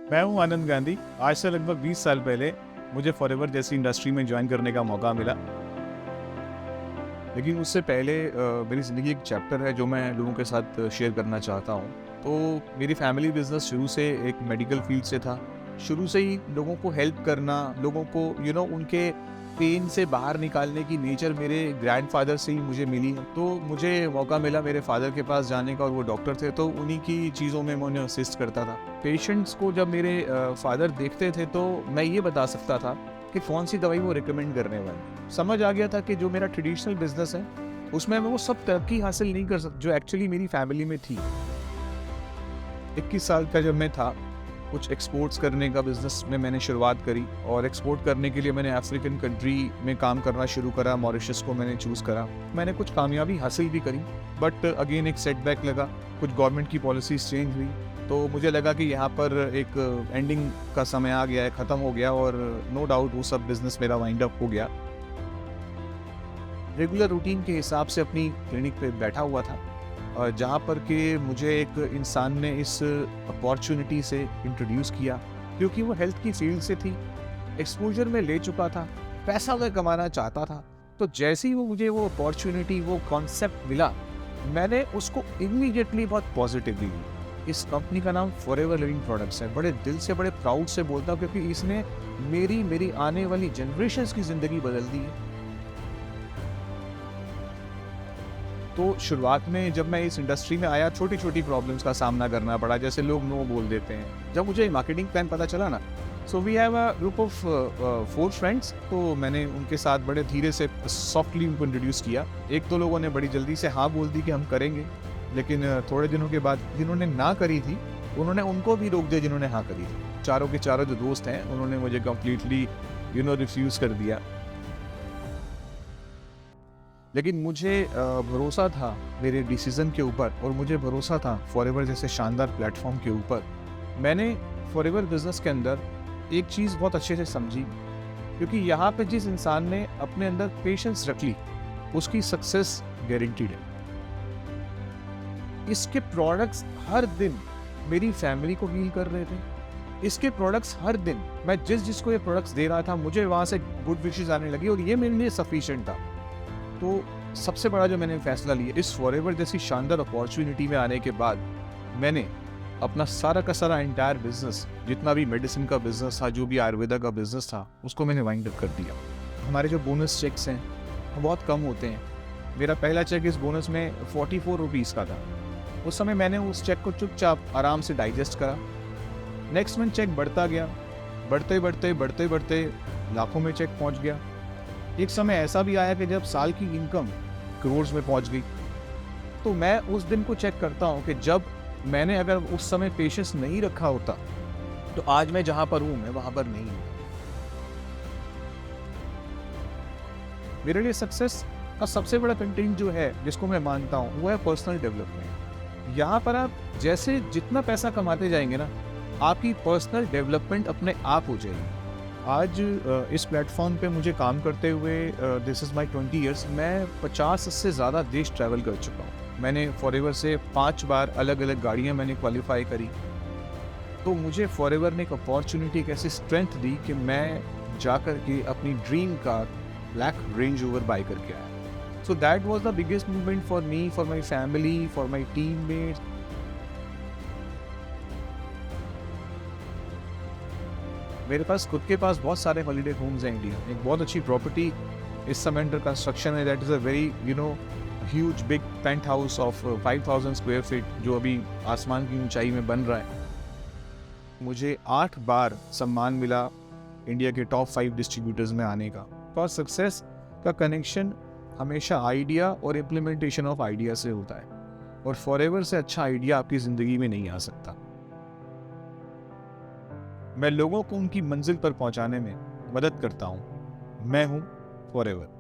मैं हूं आनंद गांधी। आज से लगभग 20 साल पहले मुझे फॉरएवर जैसी इंडस्ट्री में ज्वाइन करने का मौका मिला। लेकिन उससे पहले मेरी ज़िंदगी एक चैप्टर है जो मैं लोगों के साथ शेयर करना चाहता हूँ। तो मेरी फैमिली बिजनेस शुरू से एक मेडिकल फील्ड से था। शुरू से ही लोगों को हेल्प करना, लोगों को उनके पेन से बाहर निकालने की नेचर मेरे ग्रैंडफादर से ही मुझे मिली। तो मुझे मौका मिला मेरे फादर के पास जाने का, और वो डॉक्टर थे, तो उन्हीं की चीज़ों में मैं उन्हें असिस्ट करता था। पेशेंट्स को जब मेरे फादर देखते थे तो मैं ये बता सकता था कि कौन सी दवाई वो रिकमेंड करने वाले। समझ आ गया था कि जो मेरा ट्रेडिशनल बिजनेस है उसमें मैं वो सब तरक्की हासिल नहीं कर सकता जो एक्चुअली मेरी फैमिली में थी। 21 साल का जब मैं था, कुछ एक्सपोर्ट्स करने का बिजनेस में मैंने शुरुआत करी, और एक्सपोर्ट करने के लिए मैंने अफ्रीकन कंट्री में काम करना शुरू करा। मॉरिशस को मैंने चूज़ करा। मैंने कुछ कामयाबी हासिल भी करी, बट अगेन एक सेटबैक लगा। कुछ गवर्नमेंट की पॉलिसीज चेंज हुई, तो मुझे लगा कि यहाँ पर एक एंडिंग का समय आ गया है, ख़त्म हो गया, और नो डाउट वो सब बिजनेस मेरा वाइंड अप हो गया। रेगुलर रूटीन के हिसाब से अपनी क्लिनिक पे बैठा हुआ था, जहाँ पर कि मुझे एक इंसान ने इस अपॉर्चुनिटी से इंट्रोड्यूस किया, क्योंकि वो हेल्थ की फील्ड से थी, एक्सपोजर में ले चुका था, पैसा मैं कमाना चाहता था। तो जैसे ही मुझे वो अपॉर्चुनिटी, वो कॉन्सेप्ट मिला, मैंने उसको इमीडिएटली बहुत पॉजिटिवली ली। इस कंपनी का नाम फॉरएवर लिविंग प्रोडक्ट्स है। बड़े दिल से, बड़े प्राउड से बोलता हूँ, क्योंकि इसने मेरी आने वाली जनरेशन्स की ज़िंदगी बदल दी है। तो शुरुआत में जब मैं इस इंडस्ट्री में आया, छोटी छोटी प्रॉब्लम्स का सामना करना पड़ा, जैसे लोग नो बोल देते हैं। जब मुझे मार्केटिंग प्लान पता चला ना, so we have a group of 4 friends, तो मैंने उनके साथ बड़े धीरे से सॉफ्टली उनको इंट्रोड्यूस किया। एक दो लोगों ने बड़ी जल्दी से हाँ बोल दी कि हम करेंगे, लेकिन थोड़े दिनों के बाद जिन्होंने ना करी थी उन्होंने उनको भी रोक दिया जिन्होंने हाँ करी थी। चारों के चारों जो दोस्त हैं उन्होंने मुझे कम्प्लीटली रिफ्यूज़ कर दिया। लेकिन मुझे भरोसा था मेरे डिसीज़न के ऊपर, और मुझे भरोसा था फॉरएवर जैसे शानदार प्लेटफॉर्म के ऊपर। मैंने फॉरएवर बिजनेस के अंदर एक चीज़ बहुत अच्छे से समझी, क्योंकि यहाँ पे जिस इंसान ने अपने अंदर पेशेंस रख ली, उसकी सक्सेस गारंटीड है। इसके प्रोडक्ट्स हर दिन मेरी फैमिली को हील कर रहे थे। इसके प्रोडक्ट्स हर दिन, मैं जिसको ये प्रोडक्ट्स दे रहा था, मुझे वहाँ से गुड विशेस आने लगी, और ये मेरे लिए सफिशिएंट था। तो सबसे बड़ा जो मैंने फैसला लिया, इस फॉरएवर जैसी शानदार अपॉर्चुनिटी में आने के बाद, मैंने अपना सारा का सारा एंटायर बिजनेस, जितना भी मेडिसिन का बिजनेस था, जो भी आयुर्वेदा का बिजनेस था, उसको मैंने वाइंड अप कर दिया। हमारे जो बोनस चेक्स हैं वो बहुत कम होते हैं। मेरा पहला चेक इस बोनस में 44 रुपीज़ का था। उस समय मैंने उस चेक को चुपचाप आराम से डाइजेस्ट करा। नेक्स्ट मंथ चेक बढ़ता गया, बढ़ते लाखों में चेक पहुंच गया। एक समय ऐसा भी आया कि जब साल की इनकम करोड़ में पहुंच गई। तो मैं उस दिन को चेक करता हूं कि जब मैंने अगर उस समय पेशेंस नहीं रखा होता, तो आज मैं जहां पर हूं मैं वहां पर नहीं हूं। मेरे लिए सक्सेस का सबसे बड़ा कंटेंट जो है, जिसको मैं मानता हूं, वो है पर्सनल डेवलपमेंट। यहाँ पर आप जैसे जितना पैसा कमाते जाएंगे ना, आपकी पर्सनल डेवलपमेंट अपने आप हो जाएगी। आज इस प्लेटफॉर्म पे मुझे काम करते हुए दिस इज़ माय 20 इयर्स। मैं 50 से ज़्यादा देश ट्रैवल कर चुका हूँ। मैंने फॉरएवर से 5 बार अलग अलग गाड़ियाँ मैंने क्वालिफाई करी। तो मुझे फॉरएवर ने एक अपॉर्चुनिटी, एक ऐसी स्ट्रेंथ दी कि मैं जा कर के अपनी dream car black range rover by करके आया। So that was the biggest movement for me, for my family, for my team mates. मेरे पास खुद के पास बहुत सारे हॉलीडे होम्स हैं इंडिया में। एक बहुत अच्छी प्रॉपर्टी इस समय अंडर कंस्ट्रक्शन है, that is a very huge big penthouse of 5000 square feet, जो अभी आसमान की ऊंचाई में बन रहा है। मुझे 8 बार सम्मान मिला इंडिया के टॉप 5 डिस्ट्रीब्यूटर्स में आने का। और सक्सेस का कनेक्शन हमेशा आइडिया और इम्प्लीमेंटेशन ऑफ आइडिया से होता है, और फॉरएवर से अच्छा आइडिया आपकी ज़िंदगी में नहीं आ सकता। मैं लोगों को उनकी मंजिल पर पहुंचाने में मदद करता हूं। मैं हूं फॉरएवर।